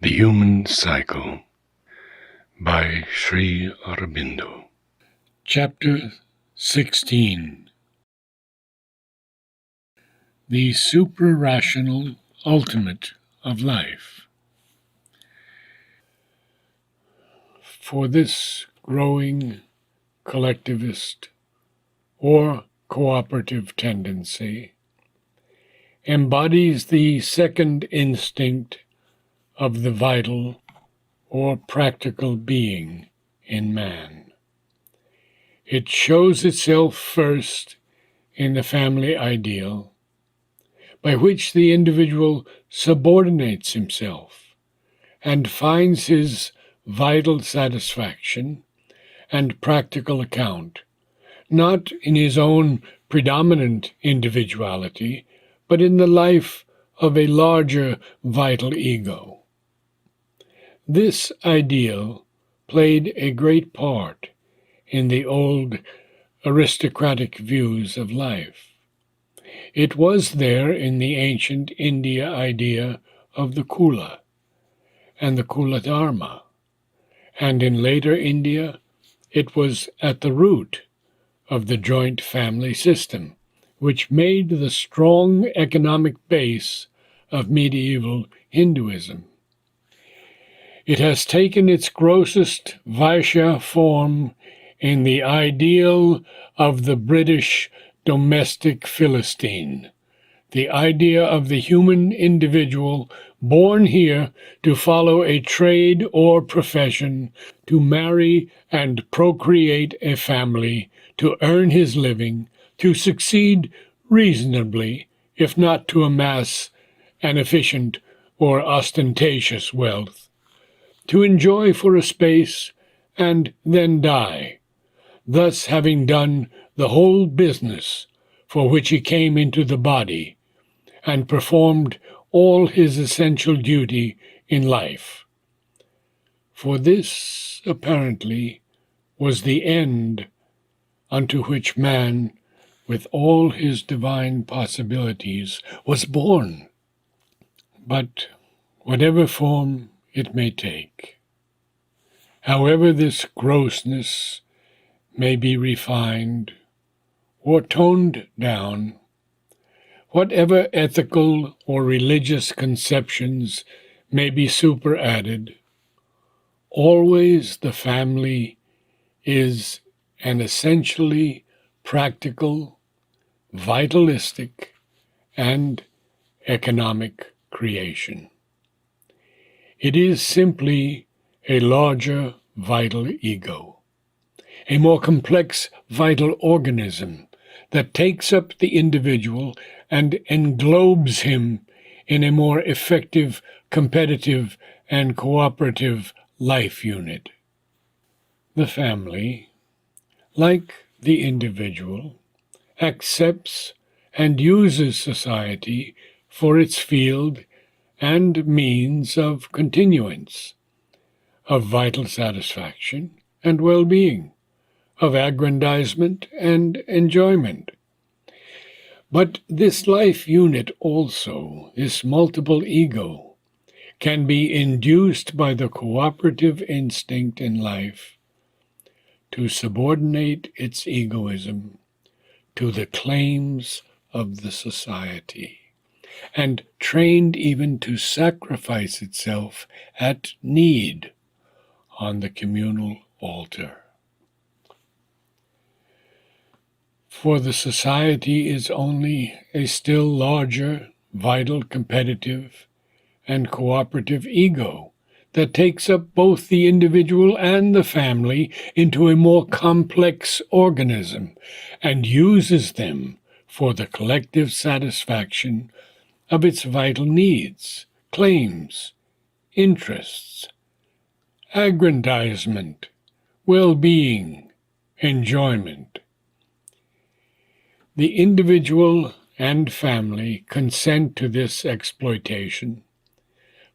The Human Cycle by Sri Aurobindo. Chapter 16. The Suprarational Ultimate of Life. For this growing collectivist or cooperative tendency embodies the second instinct of the vital or practical being in man. It shows itself first in the family ideal, by which the individual subordinates himself and finds his vital satisfaction and practical account, not in his own predominant individuality, but in the life of a larger vital ego. This ideal played a great part in the old aristocratic views of life. It was there in the ancient India idea of the Kula and the Kula Dharma, and in later India it was at the root of the joint family system, which made the strong economic base of medieval Hinduism. It has taken its grossest Vaishya form in the ideal of the British domestic Philistine, the idea of the human individual born here to follow a trade or profession, to marry and procreate a family, to earn his living, to succeed reasonably, if not to amass an efficient or ostentatious wealth, to enjoy for a space and then die, thus having done the whole business for which he came into the body and performed all his essential duty in life. For this, apparently, was the end unto which man, with all his divine possibilities, was born. But whatever form it may take, however this grossness may be refined or toned down, whatever ethical or religious conceptions may be superadded, always the family is an essentially practical, vitalistic, and economic creation. It is simply a larger vital ego, a more complex vital organism that takes up the individual and englobes him in a more effective, competitive, and cooperative life unit. The family, like the individual, accepts and uses society for its field and means of continuance, of vital satisfaction and well-being, of aggrandizement and enjoyment. But this life unit also, this multiple ego, can be induced by the cooperative instinct in life to subordinate its egoism to the claims of the society, and trained even to sacrifice itself at need on the communal altar. For the society is only a still larger, vital, competitive, and cooperative ego that takes up both the individual and the family into a more complex organism and uses them for the collective satisfaction of its vital needs, claims, interests, aggrandizement, well-being, enjoyment. The individual and family consent to this exploitation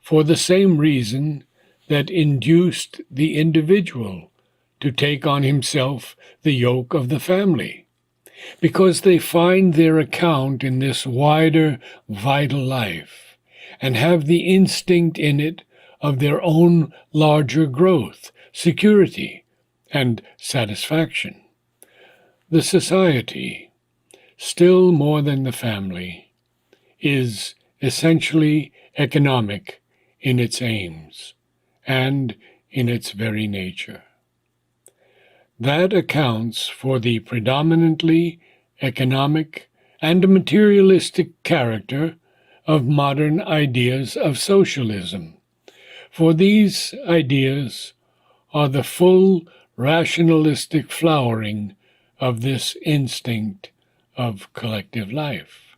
for the same reason that induced the individual to take on himself the yoke of the family, because they find their account in this wider, vital life, and have the instinct in it of their own larger growth, security, and satisfaction. The society, still more than the family, is essentially economic in its aims and in its very nature. That accounts for the predominantly economic and materialistic character of modern ideas of socialism, for these ideas are the full rationalistic flowering of this instinct of collective life.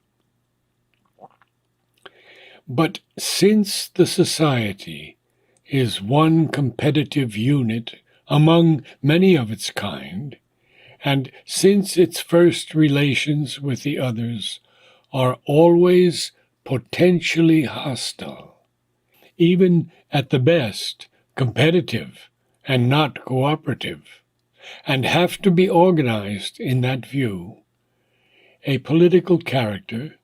But since the society is one competitive unit among many of its kind, and since its first relations with the others are always potentially hostile, even at the best competitive and not cooperative, and have to be organized in that view, a political character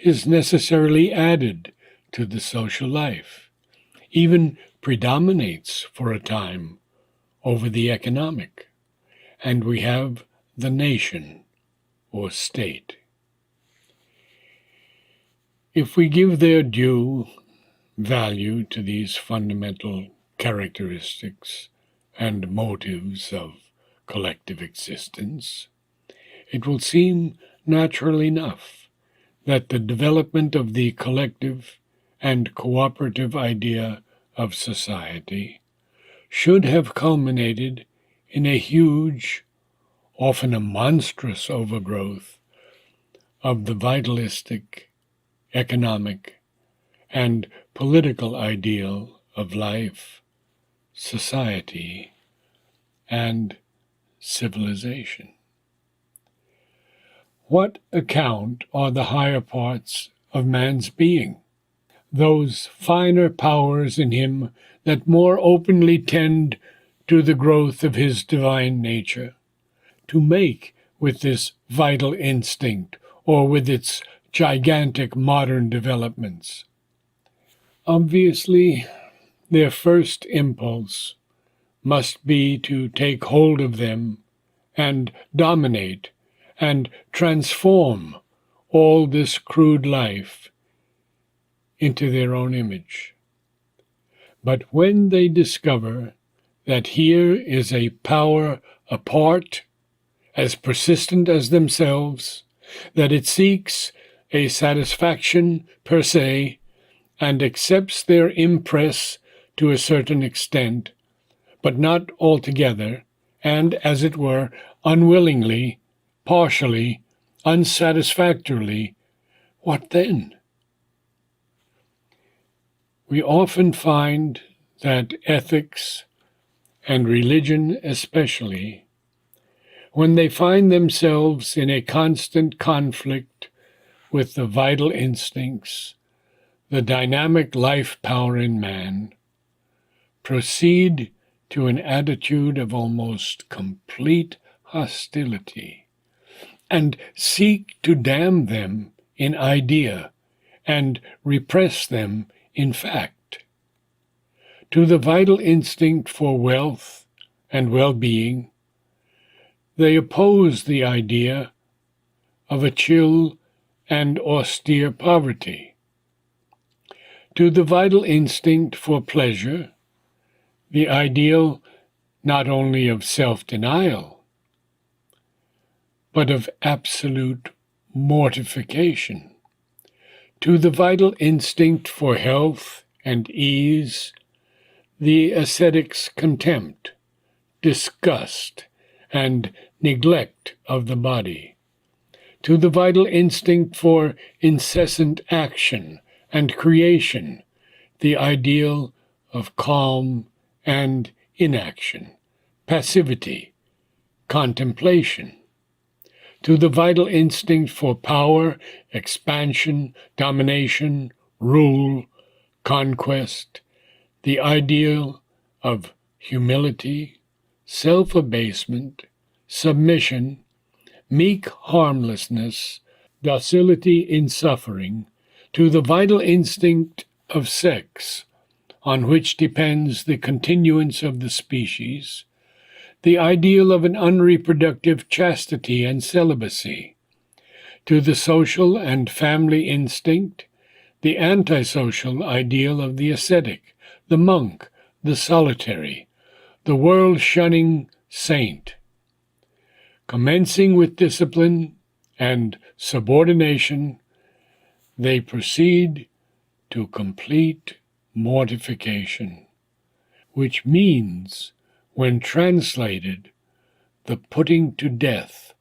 is necessarily added to the social life, even predominates for a time over the economic, and we have the nation or state. If we give their due value to these fundamental characteristics and motives of collective existence, it will seem natural enough that the development of the collective and cooperative idea of society should have culminated in a huge, often a monstrous overgrowth of the vitalistic, economic, and political ideal of life, society, and civilization. What account are the higher parts of man's being, those finer powers in him that more openly tend to the growth of his divine nature, to make with this vital instinct or with its gigantic modern developments? Obviously, their first impulse must be to take hold of them and dominate and transform all this crude life into their own image. But when they discover that here is a power apart, as persistent as themselves, that it seeks a satisfaction per se, and accepts their impress to a certain extent, but not altogether, and, as it were, unwillingly, partially, unsatisfactorily, what then? We often find that ethics, and religion especially, when they find themselves in a constant conflict with the vital instincts, the dynamic life power in man, proceed to an attitude of almost complete hostility, and seek to damn them in idea and repress them in fact. To the vital instinct for wealth and well-being, they oppose the idea of a chill and austere poverty. To the vital instinct for pleasure, the ideal not only of self-denial, but of absolute mortification. To the vital instinct for health and ease, the ascetic's contempt, disgust, and neglect of the body. To the vital instinct for incessant action and creation, the ideal of calm and inaction, passivity, contemplation. To the vital instinct for power, expansion, domination, rule, conquest, the ideal of humility, self-abasement, submission, meek harmlessness, docility in suffering. To the vital instinct of sex, on which depends the continuance of the species, the ideal of an unreproductive chastity and celibacy, to the social and family instinct, the antisocial ideal of the ascetic, the monk, the solitary, the world-shunning saint. Commencing with discipline and subordination, they proceed to complete mortification, which means, when translated, the putting to death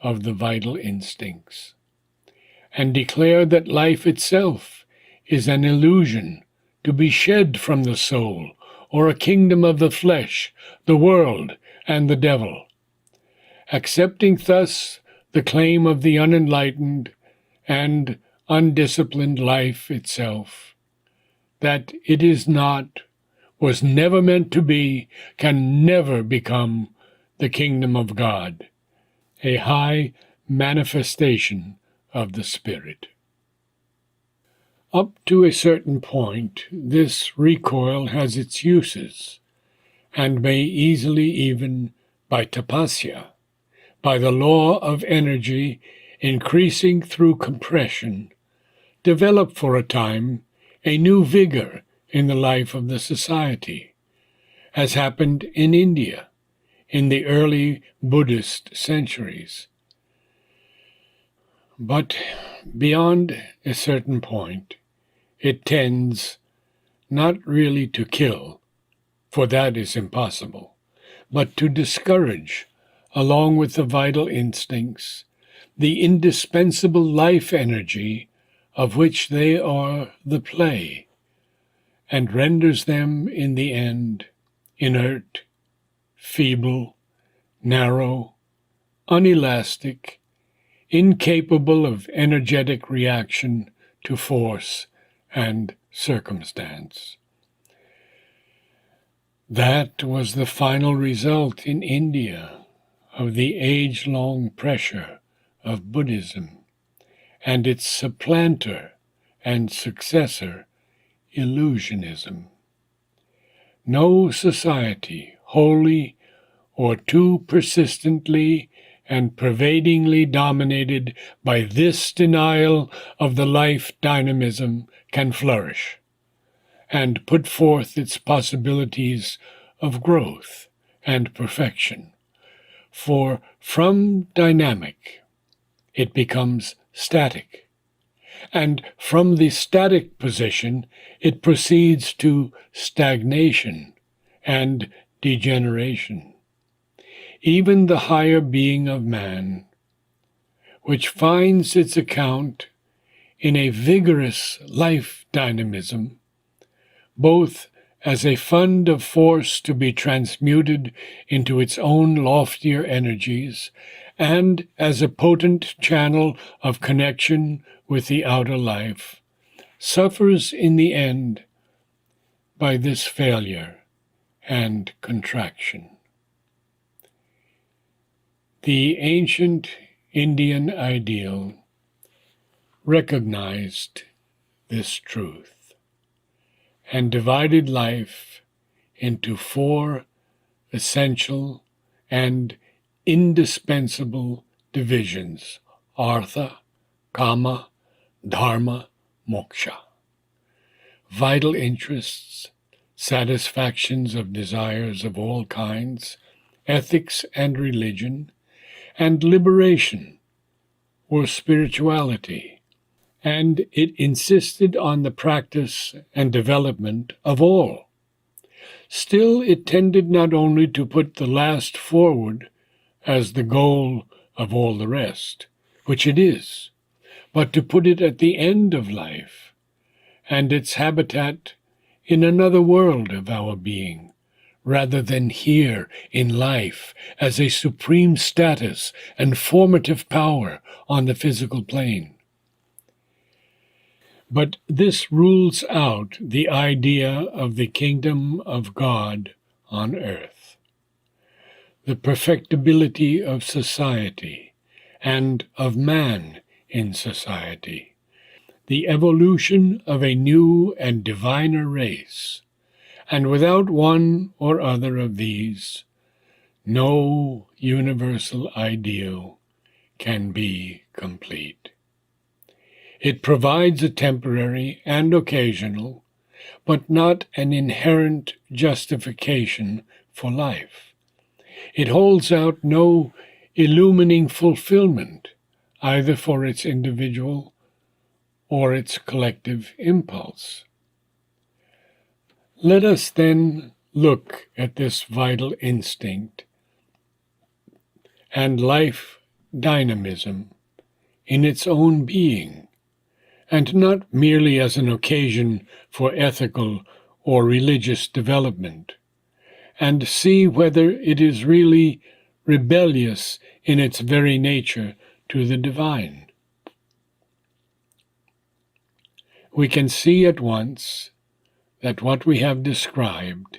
of the vital instincts, and declare that life itself is an illusion to be shed from the soul, or a kingdom of the flesh, the world, and the devil. Accepting thus the claim of the unenlightened and undisciplined life itself, that it is not, was never meant to be, can never become the kingdom of God, a high manifestation of the Spirit. Up to a certain point, this recoil has its uses, and may easily even, by tapasya, by the law of energy increasing through compression, develop for a time a new vigor in the life of the society, as happened in India in the early Buddhist centuries. But beyond a certain point, it tends not really to kill, for that is impossible, but to discourage, along with the vital instincts, the indispensable life energy of which they are the play, and renders them in the end inert, feeble, narrow, unelastic, incapable of energetic reaction to force and circumstance. That was the final result in India of the age-long pressure of Buddhism and its supplanter and successor, illusionism. No society wholly or too persistently and pervadingly dominated by this denial of the life dynamism can flourish and put forth its possibilities of growth and perfection. For from dynamic, it becomes static, and from the static position, it proceeds to stagnation and degeneration. Even the higher being of man, which finds its account in a vigorous life dynamism, both as a fund of force to be transmuted into its own loftier energies, and as a potent channel of connection with the outer life, suffers in the end by this failure and contraction. The ancient Indian ideal recognized this truth and divided life into four essential and indispensable divisions: artha, kama, dharma, moksha. Vital interests, satisfactions of desires of all kinds, ethics and religion, and liberation or spirituality, and it insisted on the practice and development of all. Still, it tended not only to put the last forward as the goal of all the rest, which it is, but to put it at the end of life, and its habitat in another world of our being, rather than here in life as a supreme status and formative power on the physical plane. But this rules out the idea of the kingdom of God on earth, the perfectibility of society and of man in society, the evolution of a new and diviner race, and without one or other of these, no universal ideal can be complete. It provides a temporary and occasional, but not an inherent justification for life. It holds out no illumining fulfillment, either for its individual or its collective impulse. Let us then look at this vital instinct and life dynamism in its own being, and not merely as an occasion for ethical or religious development, and see whether it is really rebellious in its very nature to the divine. We can see at once that what we have described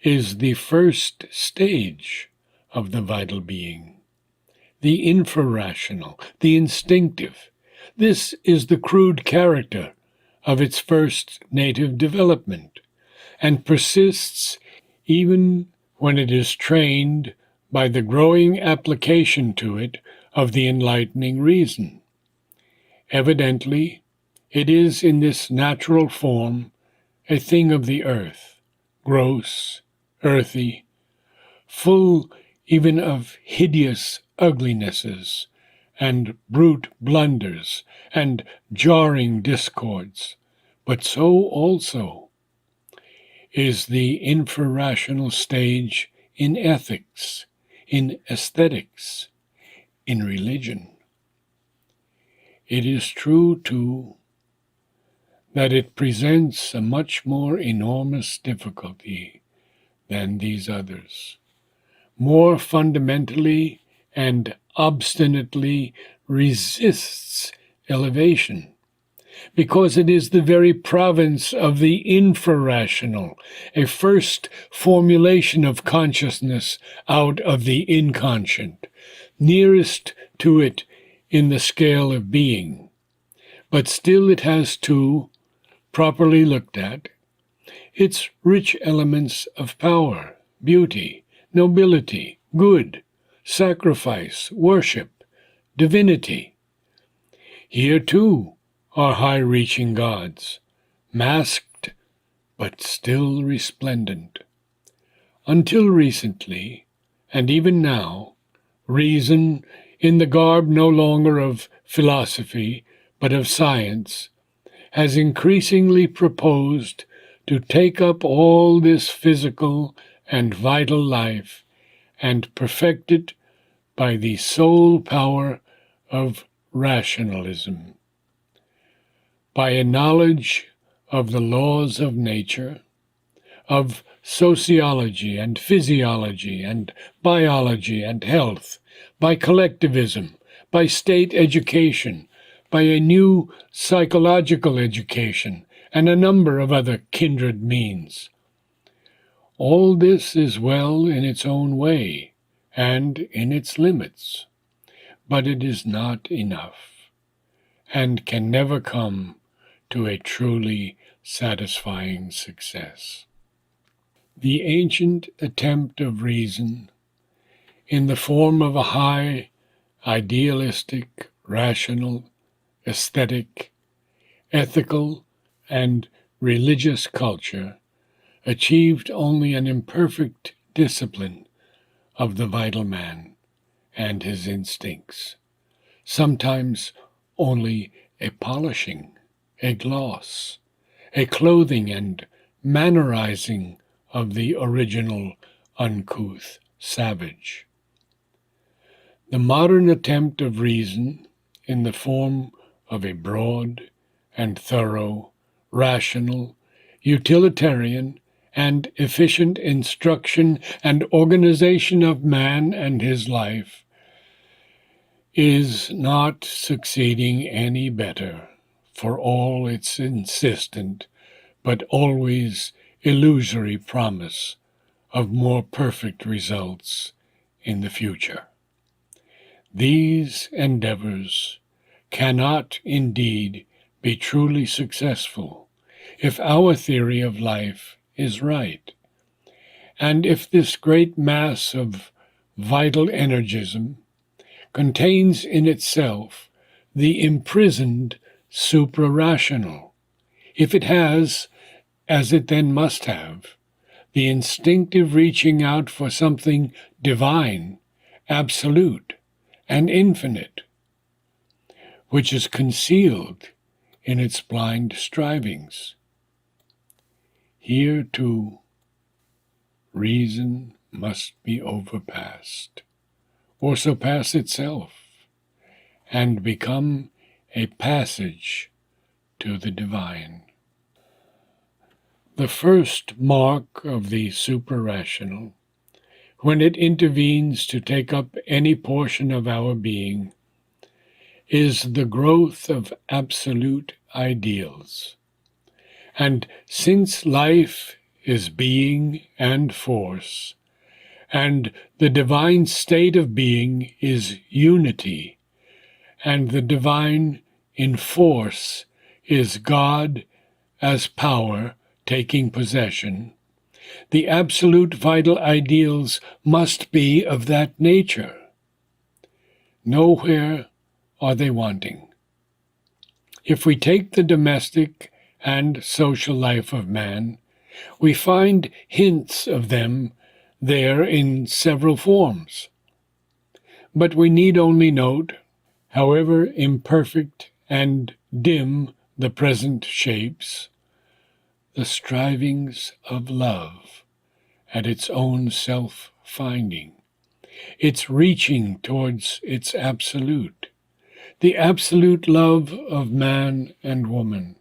is the first stage of the vital being, the infrarational, the instinctive. This is the crude character of its first native development, and persists even when it is trained by the growing application to it of the enlightening reason. Evidently, it is in this natural form a thing of the earth, gross, earthy, full even of hideous uglinesses, and brute blunders, and jarring discords, but so also is the infrarational stage in ethics, in aesthetics, in religion. It is true, too, that it presents a much more enormous difficulty than these others, more fundamentally and obstinately resists elevation, because it is the very province of the infrarational, a first formulation of consciousness out of the inconscient, nearest to it in the scale of being. But still it has too, properly looked at, its rich elements of power, beauty, nobility, good, sacrifice, worship, divinity. Here, too, are high-reaching gods, masked but still resplendent. Until recently, and even now, reason, in the garb no longer of philosophy but of science, has increasingly proposed to take up all this physical and vital life and perfect it by the sole power of rationalism, by a knowledge of the laws of nature, of sociology and physiology and biology and health, by collectivism, by state education, by a new psychological education, and a number of other kindred means. All this is well in its own way and in its limits, but it is not enough, and can never come to a truly satisfying success. The ancient attempt of reason, in the form of a high, idealistic, rational, aesthetic, ethical, and religious culture, achieved only an imperfect discipline of the vital man and his instincts, sometimes only a polishing, a gloss, a clothing and mannerizing of the original uncouth savage. The modern attempt of reason, in the form of a broad and thorough, rational, utilitarian, and efficient instruction and organization of man and his life, is not succeeding any better, for all its insistent but always illusory promise of more perfect results in the future. These endeavors cannot indeed be truly successful if our theory of life is right. And if this great mass of vital energism contains in itself the imprisoned suprarational, if it has, as it then must have, the instinctive reaching out for something divine, absolute, and infinite, which is concealed in its blind strivings, here too reason must be overpassed, or surpass itself, and become a passage to the divine. The first mark of the suprarational, when it intervenes to take up any portion of our being, is the growth of absolute ideals. And since life is being and force, and the divine state of being is unity, and the divine in force is God as power taking possession, the absolute vital ideals must be of that nature. Nowhere are they wanting. If we take the domestic and social life of man, we find hints of them there in several forms. But we need only note, however imperfect and dim the present shapes, the strivings of love at its own self-finding, its reaching towards its absolute, the absolute love of man and woman,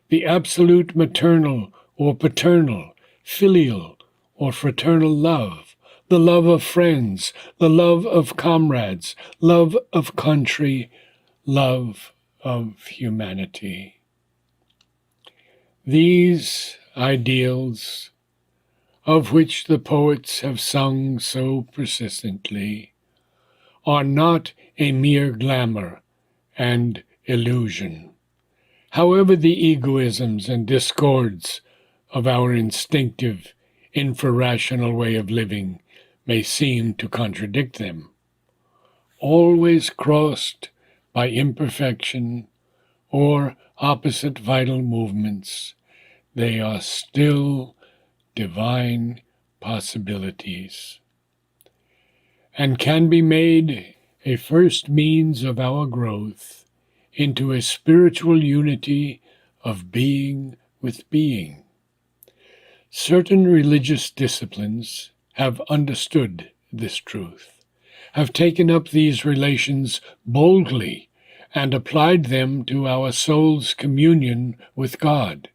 the absolute maternal or paternal, filial or fraternal love, the love of friends, the love of comrades, love of country, love of humanity. These ideals, of which the poets have sung so persistently, are not a mere glamour and illusion. However the egoisms and discords of our instinctive, infrarational way of living may seem to contradict them, always crossed by imperfection or opposite vital movements, they are still divine possibilities, and can be made a first means of our growth into a spiritual unity of being with being. Certain religious disciplines have understood this truth, have taken up these relations boldly, and applied them to our soul's communion with God,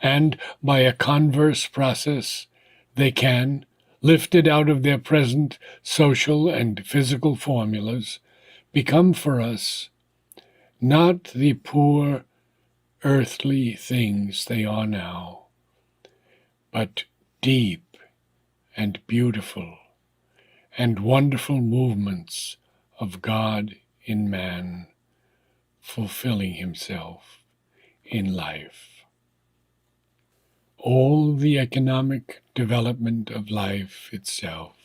and by a converse process they can, lifted out of their present social and physical formulas, become for us not the poor earthly things they are now, but deep and beautiful and wonderful movements of God in man, fulfilling himself in life. All the economic development of life itself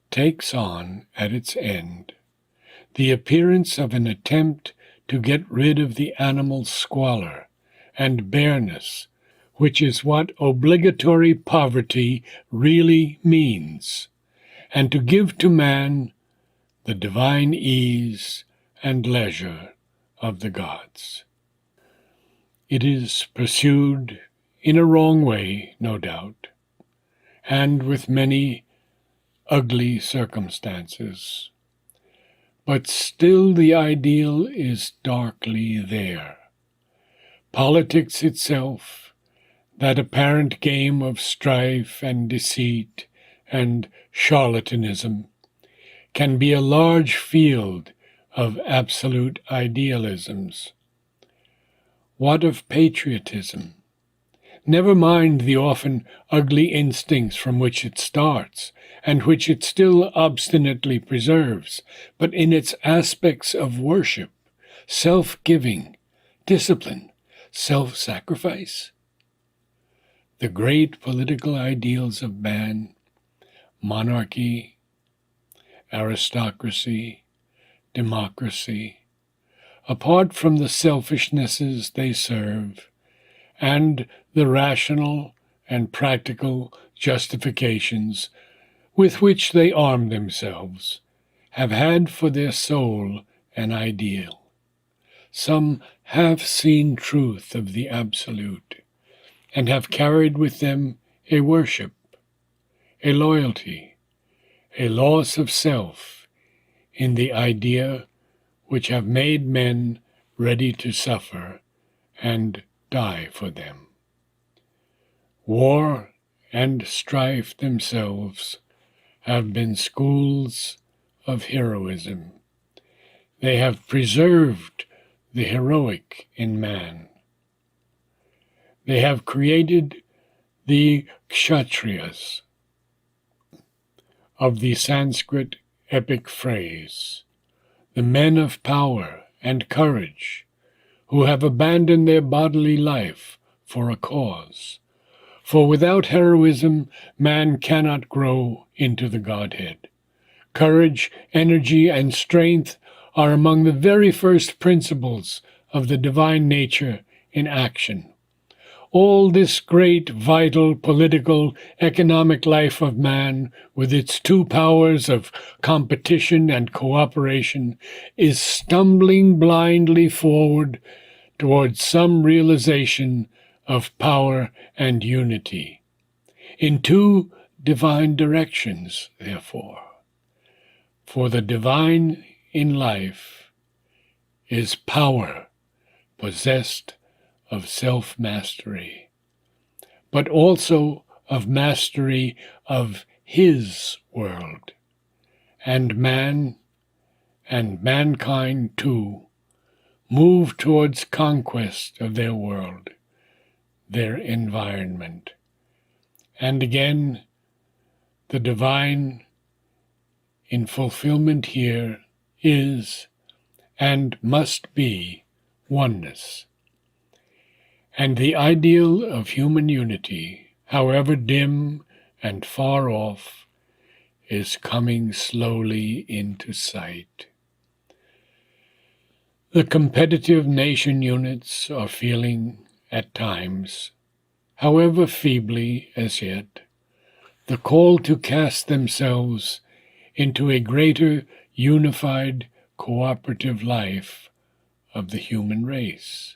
takes on at its end the appearance of an attempt to get rid of the animal squalor and bareness, which is what obligatory poverty really means, and to give to man the divine ease and leisure of the gods. It is pursued in a wrong way, no doubt, and with many ugly circumstances. But still the ideal is darkly there. Politics itself, that apparent game of strife and deceit and charlatanism, can be a large field of absolute idealisms. What of patriotism? Never mind the often ugly instincts from which it starts, and which it still obstinately preserves, but in its aspects of worship, self-giving, discipline, self-sacrifice. the great political ideals of man, monarchy, aristocracy, democracy, apart from the selfishnesses they serve and the rational and practical justifications with which they arm themselves, have had for their soul an ideal, some half-seen truth of the absolute, and have carried with them a worship, a loyalty, a loss of self in the idea which have made men ready to suffer and die for them. War and strife themselves have been schools of heroism. They have preserved the heroic in man. They have created the kshatriyas of the Sanskrit epic phrase, the men of power and courage who have abandoned their bodily life for a cause. For without heroism, man cannot grow into the Godhead. Courage, energy, and strength are among the very first principles of the divine nature in action. All this great, vital, political, economic life of man, with its two powers of competition and cooperation, is stumbling blindly forward towards some realization of power and unity. In two divine directions, therefore. For the divine in life is power possessed of self-mastery, but also of mastery of his world, and man, and mankind too, move towards conquest of their world, their environment. And again, the divine in fulfillment here is and must be oneness. And the ideal of human unity, however dim and far off, is coming slowly into sight. The competitive nation units are feeling, at times, however feebly as yet, the call to cast themselves into a greater unified cooperative life of the human race.